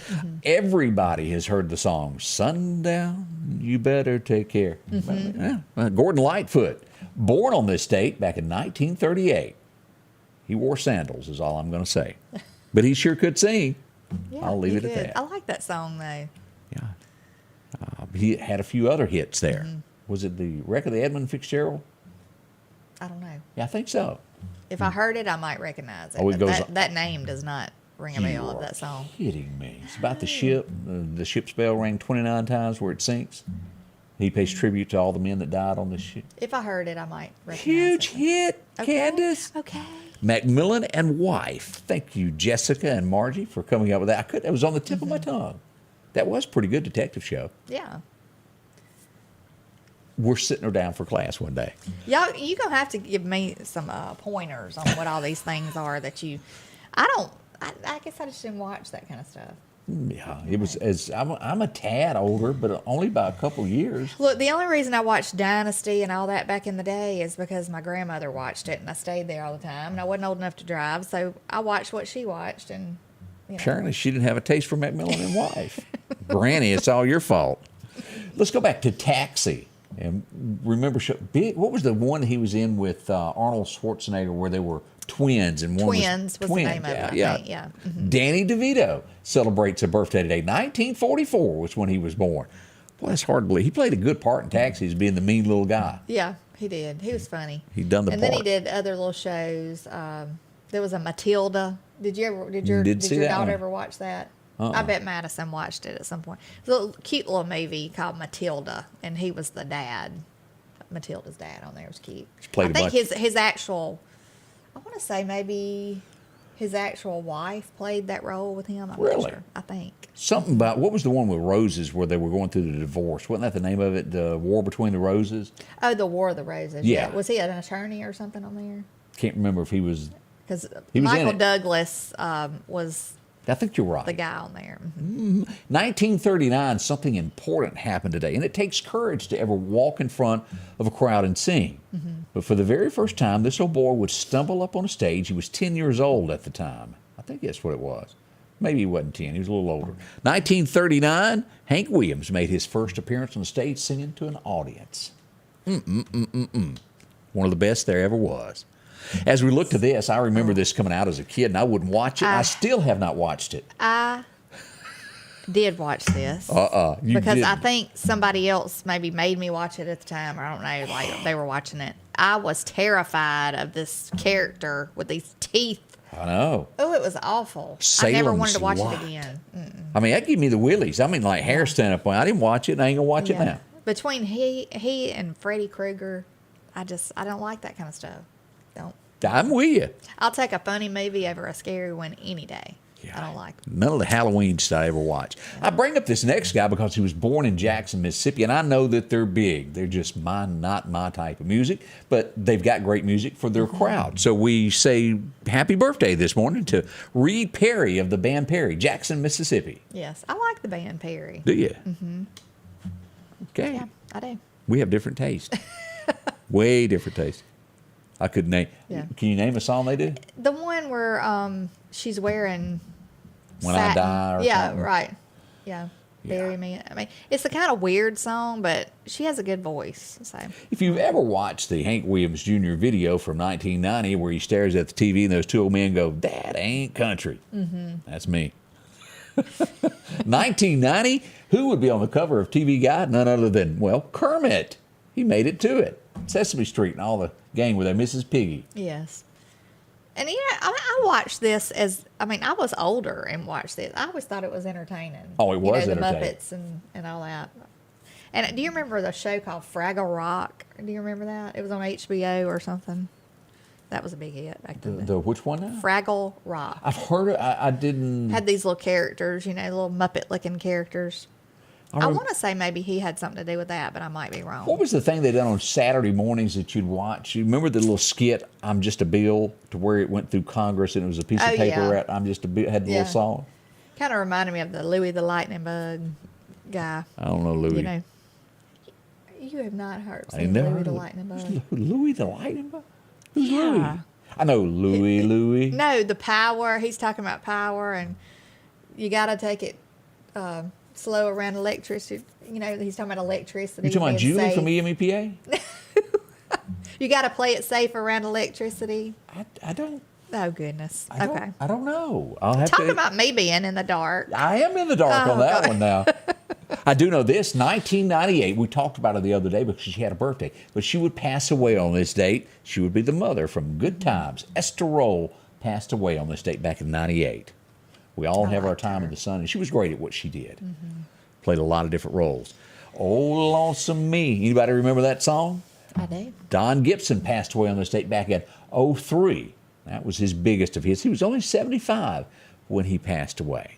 Everybody has heard the song, Sundown, You Better Take Care. Gordon Lightfoot, born on this date back in 1938. He wore sandals is all I'm going to say. But he sure could sing. Yeah, I'll leave he it at could. that. I like that song, though. Yeah. He had a few other hits there. Was it the wreck of the Edmund Fitzgerald? I don't know. Yeah, I think so. If I heard it, I might recognize it. Oh, it but goes- that name does not ring a bell You of are that song. kidding me. It's about the ship. The ship's bell rang 29 times where it sinks. He pays tribute to all the men that died on this ship. If I heard it, I might recognize Huge it. hit, Okay. Candace. Okay. Macmillan and Wife. Thank you, Jessica and Margie, for coming up with that. It was on the tip of my tongue. That was a pretty good detective show. Yeah. We're sitting her down for class one day. Y'all, you're going to have to give me some pointers on what all these things are that you... I guess I just didn't watch that kind of stuff. Yeah, it was as I'm a tad older, but only by a couple years. Look, the only reason I watched Dynasty and all that back in the day is because my grandmother watched it, and I stayed there all the time, and I wasn't old enough to drive, so I watched what she watched, and Apparently, she didn't have a taste for Macmillan and Wife. Granny, it's all your fault. Let's go back to Taxi. And remember, what was the one he was in with Arnold Schwarzenegger where they were twins? And one Twins was the name of it, I think, yeah. Danny DeVito celebrates a birthday today. 1944 was when he was born. Boy, that's hard to believe. He played a good part in Taxi as being the mean little guy. Yeah, he did. He was funny. He'd done the and part. then he did other little shows. There was a Matilda. Did your see that daughter one. ever watch that? I bet Madison watched it at some point. It's a little, cute little movie called Matilda, and he was the dad. Matilda's dad on there. It was cute. played I a think bunch- his actual, I want to say maybe his actual wife played that role with him. I'm Really? not sure. I think. Something about, what was the one with Roses where they were going through the divorce? Wasn't that the name of it, The War Between the Roses? Oh, The War of the Roses. Yeah. Was he an attorney or something on there? Can't remember if he was. Because He was in Michael it. Douglas was I think you're right. the guy on there. 1939, something important happened today, and it takes courage to ever walk in front of a crowd and sing. But for the very first time, this old boy would stumble up on a stage. He was 10 years old at the time. I think that's what it was. Maybe he wasn't 10. He was a little older. 1939, Hank Williams made his first appearance on the stage singing to an audience. One of the best there ever was. As we look to this, I remember this coming out as a kid, and I wouldn't watch it. I still have not watched it. I did watch this. You because I didn't. think somebody else maybe made me watch it at the time. Or I don't know. Like they were watching it. I was terrified of this character with these teeth. I know. Oh, it was awful. I never wanted to watch Salem's it again. I mean, that gave me the willies. I mean, like hair stand up. I didn't watch it, and I ain't gonna watch it now. Between he and Freddy Krueger, I don't like that kind of stuff. Don't. I'm with you. I'll take a funny movie over a scary one any day. I don't like them. None of the Halloween stuff I ever watched. I bring up this next guy because he was born in Jackson, Mississippi, and I know that they're big. They're just not my type of music, but they've got great music for their crowd. So we say happy birthday this morning to Reed Perry of the band Perry, Jackson, Mississippi. Yes, I like the band Perry. Do you? Okay. Yeah, I do. We have different tastes. Way different tastes. I could name. Yeah. Can you name a song they do? The one where she's wearing When I satin. Die or yeah, something? right. Yeah. Bury me. I mean, it's a kind of weird song, but she has a good voice. So If you've ever watched the Hank Williams Jr. video from 1990 where he stares at the TV and those two old men go, "That ain't country." That's me. 1990, who would be on the cover of TV Guide? None other than, well, Kermit. He made it to it. Sesame Street and all the gang with their Mrs. Piggy. yes. And I watched this I was older and watched this. I always thought it was entertaining. Oh, it was the entertaining. Muppets and all that. And do you remember the show called Fraggle Rock? Do you remember that? It was on HBO or something. That was a big hit back then. The which one now? Fraggle Rock. I've heard it. I didn't. Had these little characters, little Muppet-looking characters. I want to say maybe he had something to do with that, but I might be wrong. What was the thing they done on Saturday mornings that you'd watch? You remember the little skit, "I'm Just a Bill," to where it went through Congress and it was a piece of Oh, paper yeah. wrapped, "I'm Just a Bill," had the Yeah. little song. Kind of reminded me of the Louis the Lightning Bug guy. I don't know, Louis. You have not heard I seen never Louis heard the of Lightning Bug. Louis the Lightning Bug? Who's Yeah. Louis? I know Louie. No, the power. He's talking about power, and you got to take it slow around electricity. You know, he's talking about electricity. You talking about Julie safe. from EMEPA? You got to play it safe around electricity. I don't. Oh, goodness. I Okay. don't know. I'll have Talking to. about me being in the dark. I am in the dark on that God. one now. I do know this. 1998. We talked about her the other day because she had a birthday, but she would pass away on this date. She would be the mother from Good Times. Esther Roll passed away on this date back in '98. We all have our time in the sun, and she was great at what she did. Played a lot of different roles. Oh, Lonesome Me. Anybody remember that song? I do. Don Gibson passed away on this date back in '03. That was his biggest of hits. He was only 75 when he passed away.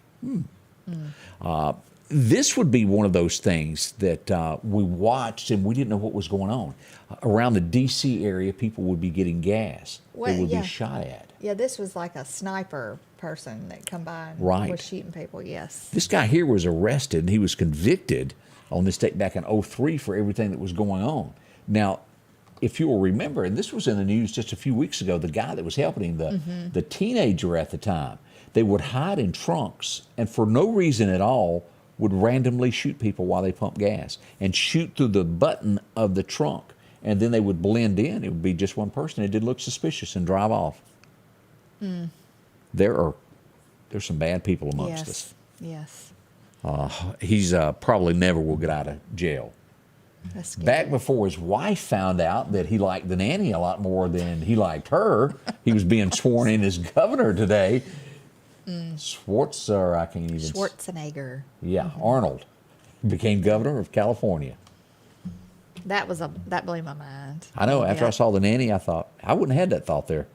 This would be one of those things that we watched and we didn't know what was going on. Around the D.C. area, people would be getting gas. Well, They would yeah. be shot at. Yeah, this was like a sniper person that come by and Right. was shooting people. Yes. This guy here was arrested and he was convicted on this date back in '03 for everything that was going on. Now, if you will remember, and this was in the news just a few weeks ago, the guy that was helping him, the teenager at the time, they would hide in trunks and for no reason at all would randomly shoot people while they pumped gas and shoot through the button of the trunk. And then they would blend in. It would be just one person. It did look suspicious and drive off. There's some bad people amongst us. Yes. He's probably never will get out of jail. That's scary. Back before his wife found out that he liked the nanny a lot more than he liked her, he was being sworn in as governor today. Schwarzenegger, I can't even. Schwarzenegger. Yeah, Arnold became governor of California. That blew my mind. I know. After I saw the nanny, I thought I wouldn't have had that thought there,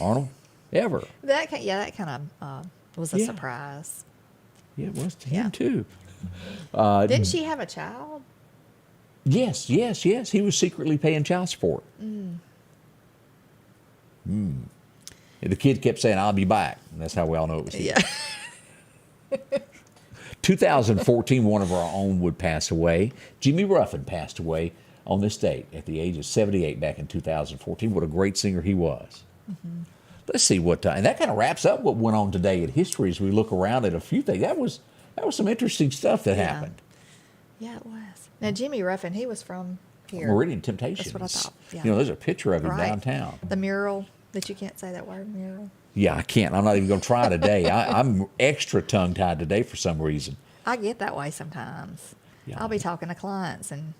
Arnold, ever. That kind of was a Yeah. surprise. Yeah, it was to Yeah. him too. Didn't she have a child? Yes. He was secretly paying child support. The kid kept saying, "I'll be back." And that's how we all know it was him. Yeah. 2014, one of our own would pass away. Jimmy Ruffin passed away on this date at the age of 78 back in 2014. What a great singer he was. Let's see what, and that kind of wraps up what went on today in history as we look around at a few things. That was some interesting stuff that happened. Yeah, it was. Now, Jimmy Ruffin, he was from here. Meridian Temptations. That's what I thought. Yeah. You know, there's a picture of him Right. downtown. The mural, that you can't say that word, mural. Yeah, I can't. I'm not even going to try today. I'm extra tongue-tied today for some reason. I get that way sometimes. Yeah. I'll be talking to clients and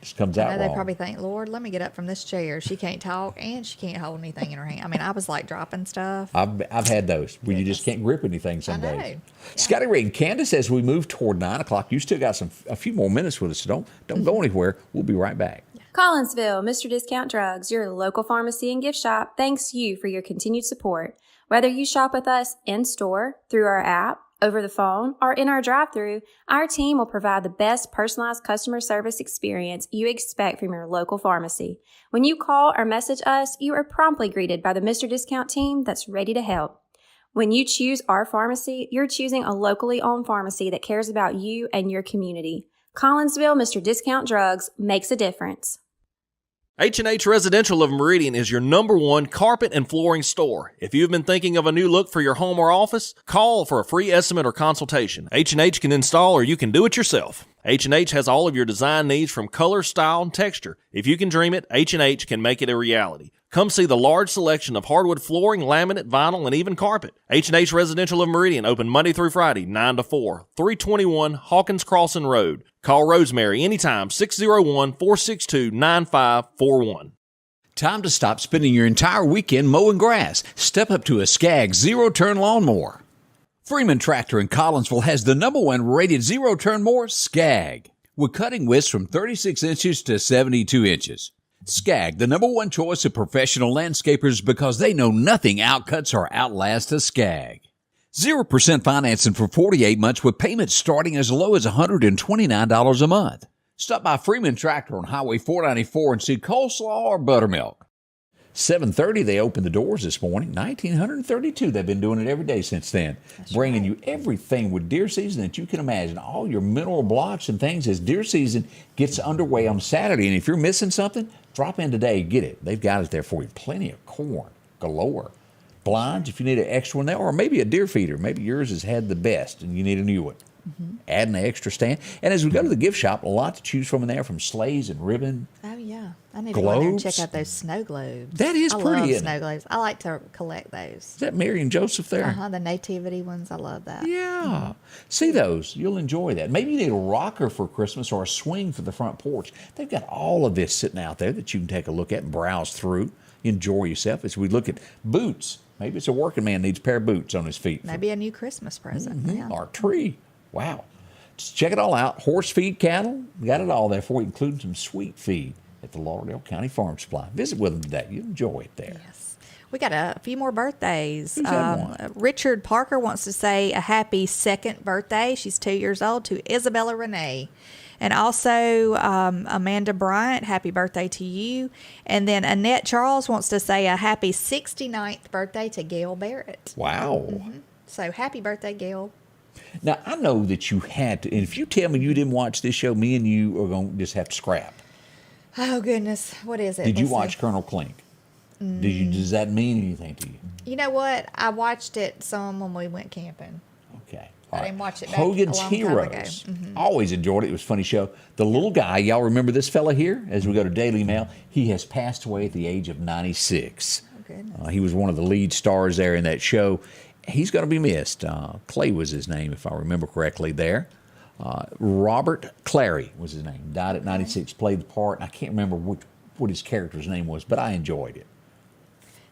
Just comes I out know they wrong. probably think, Lord, let me get up from this chair. She can't talk and she can't hold anything in her hand. I mean, I was like dropping stuff. I've had those where you just can't grip anything some I know. days. Yeah. Scotty Ray and Candace, as we move toward 9 o'clock, you still got a few more minutes with us, so don't go anywhere. We'll be right back. Collinsville, Mr. Discount Drugs, your local pharmacy and gift shop, thanks you for your continued support. Whether you shop with us in-store, through our app, over the phone, or in our drive-thru, our team will provide the best personalized customer service experience you expect from your local pharmacy. When you call or message us, you are promptly greeted by the Mr. Discount team that's ready to help. When you choose our pharmacy, you're choosing a locally owned pharmacy that cares about you and your community. Collinsville, Mr. Discount Drugs makes a difference. H&H Residential of Meridian is your #1 carpet and flooring store. If you've been thinking of a new look for your home or office, call for a free estimate or consultation. H&H can install or you can do it yourself. H&H has all of your design needs from color, style, and texture. If you can dream it, H&H can make it a reality. Come see the large selection of hardwood flooring, laminate, vinyl, and even carpet. H&H Residential of Meridian, open Monday through Friday, 9 to 4, 321 Hawkins Crossing Road. Call Rosemary anytime, 601-462-9541. Time to stop spending your entire weekend mowing grass. Step up to a Skag zero-turn lawnmower. Freeman Tractor in Collinsville has the #1 rated zero-turn mower, Skag, with cutting widths from 36 inches to 72 inches. Skag, the #1 choice of professional landscapers because they know nothing outcuts or outlasts a Skag. 0% financing for 48 months with payments starting as low as $129 a month. Stop by Freeman Tractor on Highway 494 and see coleslaw or buttermilk. 7:30, they opened the doors this morning. 1932, they've been doing it every day since then. Bringing you everything with deer season that you can imagine. All your mineral blocks and things as deer season gets underway on Saturday. And if you're missing something, drop in today, get it. They've got it there for you. Plenty of corn. galore. Blinds, if you need an extra one there, or maybe a deer feeder. Maybe yours has had the best and you need a new one. Add an extra stand. And as we go to the gift shop, a lot to choose from in there, from sleighs and ribbon. Oh, yeah. I need to go in there and check Globes. out those snow globes. That is I pretty, love isn't snow it? globes. I like to collect those. Is that Mary and Joseph there? The nativity ones. I love that. Yeah. See those. You'll enjoy that. Maybe you need a rocker for Christmas or a swing for the front porch. They've got all of this sitting out there that you can take a look at and browse through. Enjoy yourself. As we look at boots. Maybe it's a working man needs a pair of boots on his feet. Maybe a new Christmas present. Yeah. Or a tree. Wow. Just check it all out. Horse feed, cattle. We got it all there for you, including some sweet feed at the Lauderale County Farm Supply. Visit with them today. You'll enjoy it there. Yes. We got a few more birthdays. Who's had one? Richard Parker wants to say a happy second birthday. She's 2 years old, to Isabella Renee. And also Amanda Bryant, happy birthday to you. And then Annette Charles wants to say a happy 69th birthday to Gail Barrett. Wow. So happy birthday, Gail. Now, I know that you had to, and if you tell me you didn't watch this show, me and you are going to just have to scrap. Oh, goodness. What is it? Did you Let's watch see. Colonel Klink? Does that mean anything to you? You know what? I watched it some when we went camping. Okay. I All didn't watch it back Hogan's a long time Heroes. ago. Always enjoyed it. It was a funny show. The little guy, y'all remember this fella here? As we go to Daily Mail, he has passed away at the age of 96. Oh, goodness. He was one of the lead stars there in that show. He's going to be missed. Clay was his name, if I remember correctly there. Robert Clary was his name. Died at 96, played the part. I can't remember what his character's name was, but I enjoyed it.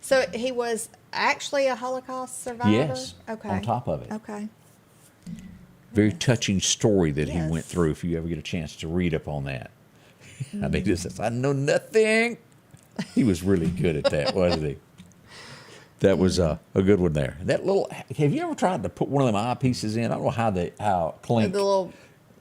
So he was actually a Holocaust survivor? Yes, Okay. on top of it. Okay. Very touching story that he Yes. went through, if you ever get a chance to read up on that. I mean, just says, I know nothing. He was really good at that, wasn't he? That was a good one there. That little, have you ever tried to put one of them eyepieces in? I don't know how Klink, The little.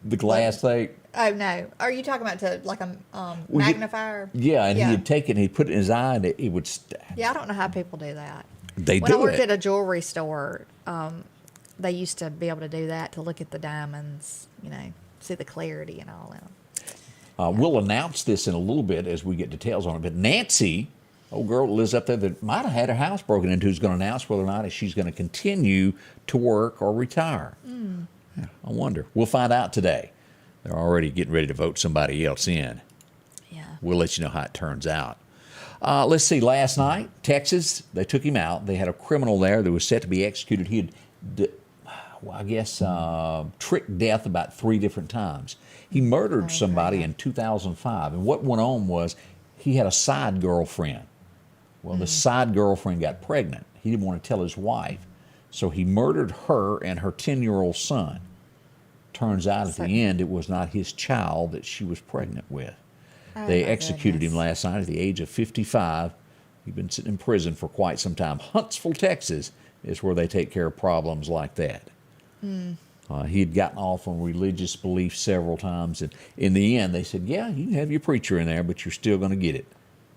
the glass thing. Oh no! Are you talking about like a Well, magnifier? Yeah, and Yeah. he'd take it and he'd put it in his eye and it would, Yeah, I don't know how people do that. they When I do worked it. at a jewelry store, they used to be able to do that to look at the diamonds, see the clarity and all that. We'll announce this in a little bit as we get details on it. But Nancy, old girl that lives up there that might have had her house broken into, is going to announce whether or not she's going to continue to work or retire. Yeah, I wonder. We'll find out today. They're already getting ready to vote somebody else in. Yeah. We'll let you know how it turns out. Let's see. Last night, Texas, they took him out. They had a criminal there that was set to be executed. He had, tricked death about 3 different times. He murdered somebody in 2005. And what went on was he had a side girlfriend. Well, the side girlfriend got pregnant. He didn't want to tell his wife. So he murdered her and her 10-year-old son. Turns out at the end, it was not his child that she was pregnant with. They my executed him goodness. last night at the age of 55. He'd been sitting in prison for quite some time. Huntsville, Texas is where they take care of problems like that. He had gotten off on religious beliefs several times. And in the end, they said, yeah, you can have your preacher in there, but you're still going to get it.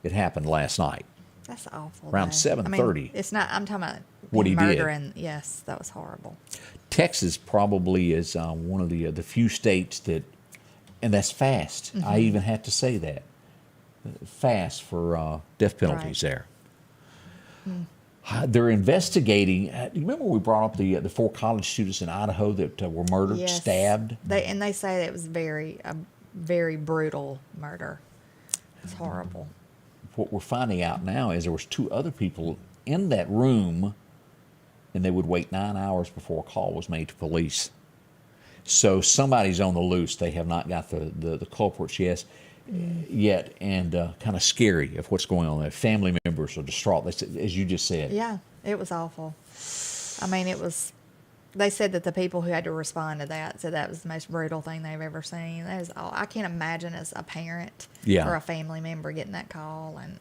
It happened last night. That's awful. Around though. 7:30. It's not. I'm talking about What he did. murdering. Yes, that was horrible. Texas probably is one of the few states that, and that's fast. I even have to say that. Fast for death penalties there. They're investigating. You remember we brought up the 4 college students in Idaho that were murdered, Yes. stabbed? They say that it was a very brutal murder. It's horrible. What we're finding out now is there was 2 other people in that room, and they would wait 9 hours before a call was made to police. So somebody's on the loose. They have not got the culprits yet, and kind of scary of what's going on there. Family members are distraught. They said, as you just said. Yeah, it was awful. I mean, they said that the people who had to respond to that said that was the most brutal thing they've ever seen. That is all. I can't imagine as a parent Yeah. or a family member getting that call, and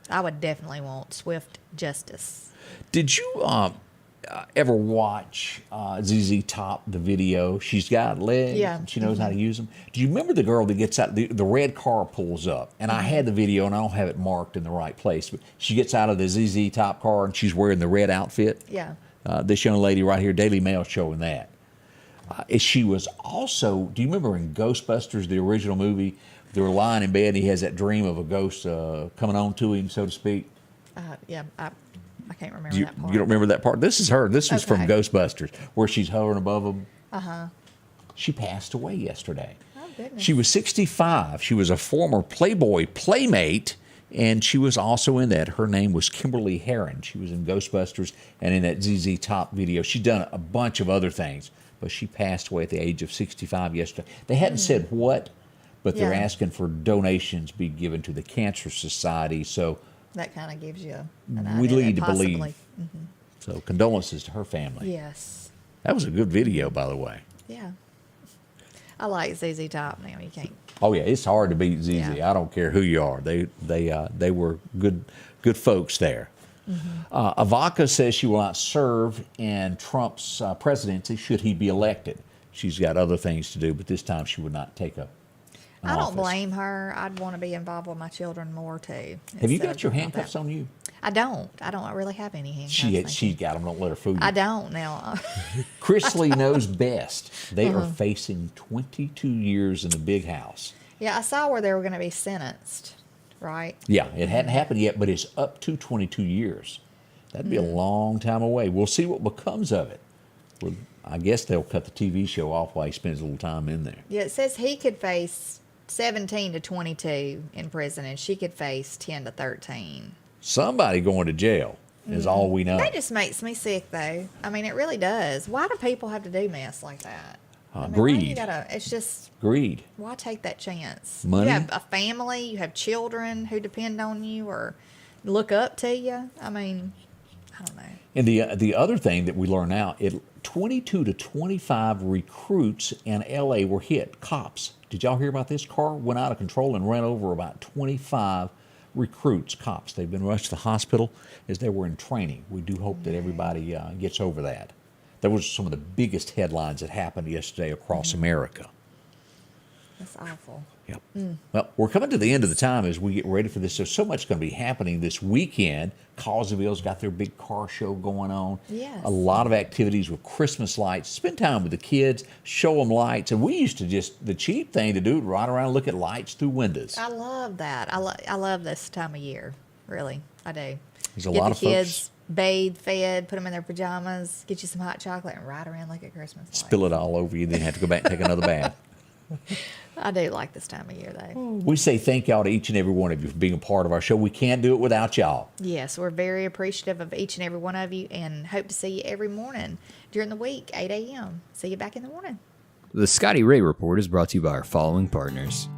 I would definitely want swift justice. Did you ever watch ZZ Top, the video? She's got legs. Yeah. And she knows how to use them. Do you remember the girl that gets out, the red car pulls up? And I had the video, and I don't have it marked in the right place. But she gets out of the ZZ Top car, and she's wearing the red outfit. Yeah. This young lady right here, Daily Mail showing that. She was also, do you remember in Ghostbusters, the original movie, they were lying in bed and he has that dream of a ghost coming on to him, so to speak? Yeah, I can't remember You that part. don't remember that part? This is her. This was from Okay. Ghostbusters, where she's hovering above them. She passed away yesterday. Oh, goodness. She was 65. She was a former Playboy playmate, and she was also in that. Her name was Kimberly Herron. She was in Ghostbusters and in that ZZ Top video. She's done a bunch of other things, but she passed away at the age of 65 yesterday. They hadn't said what, but they're Yeah. asking for donations be given to the Cancer Society. So That kind of gives you an we idea lead that to possibly. believe. So condolences to her family. Yes. That was a good video, by the way. Yeah. I like ZZ Top now. You can't. Oh yeah, it's hard to beat ZZ. Yeah. I don't care who you are. They were good folks there. Ivanka says she will not serve in Trump's presidency should he be elected. She's got other things to do, but this time she would not take an I don't office. blame her. I'd want to be involved with my children more too. Have you instead got of your doing handcuffs that. on you? I don't. I don't really have any handcuffs. She got them. Don't let her fool you. I don't now. Chris Lee knows best. They are facing 22 years in the big house. Yeah, I saw where they were going to be sentenced, right? Yeah, it hadn't happened yet, but it's up to 22 years. That'd be a long time away. We'll see what becomes of it. Well, I guess they'll cut the TV show off while he spends a little time in there. Yeah, it says he could face 17 to 22 in prison, and she could face 10 to 13. Somebody going to jail is all we know. That just makes me sick, though. I mean, it really does. Why do people have to do mess like that? I mean, why Greed. you gotta, it's just, Greed. why take that chance? Money? You have a family, you have children who depend on you or look up to you. I mean, I don't know. And the other thing that we learn now, 22 to 25 recruits in L.A. were hit. Cops. Did y'all hear about this? Car went out of control and ran over about 25 recruits, cops. They've been rushed to the hospital as they were in training. We do hope that everybody gets over that. That was some of the biggest headlines that happened yesterday across America. That's awful. Yep. Well, we're coming to the end of the time as we get ready for this. There's so much going to be happening this weekend. Causeville's got their big car show going on. Yes. A lot of activities with Christmas lights. Spend time with the kids, show them lights. And we used to just, the cheap thing to do, ride around and look at lights through windows. I love that. I love this time of year. Really, I do. There's a Get lot the of kids folks bathed, fed, put them in their pajamas, get you some hot chocolate, and ride around look at Christmas lights. spill it all over you, then have to go back and take another bath. I do like this time of year, though. We say thank y'all to each and every one of you for being a part of our show. We can't do it without y'all. Yes, we're very appreciative of each and every one of you and hope to see you every morning during the week, 8 a.m. See you back in the morning. The Scotty Ray Report is brought to you by our following partners: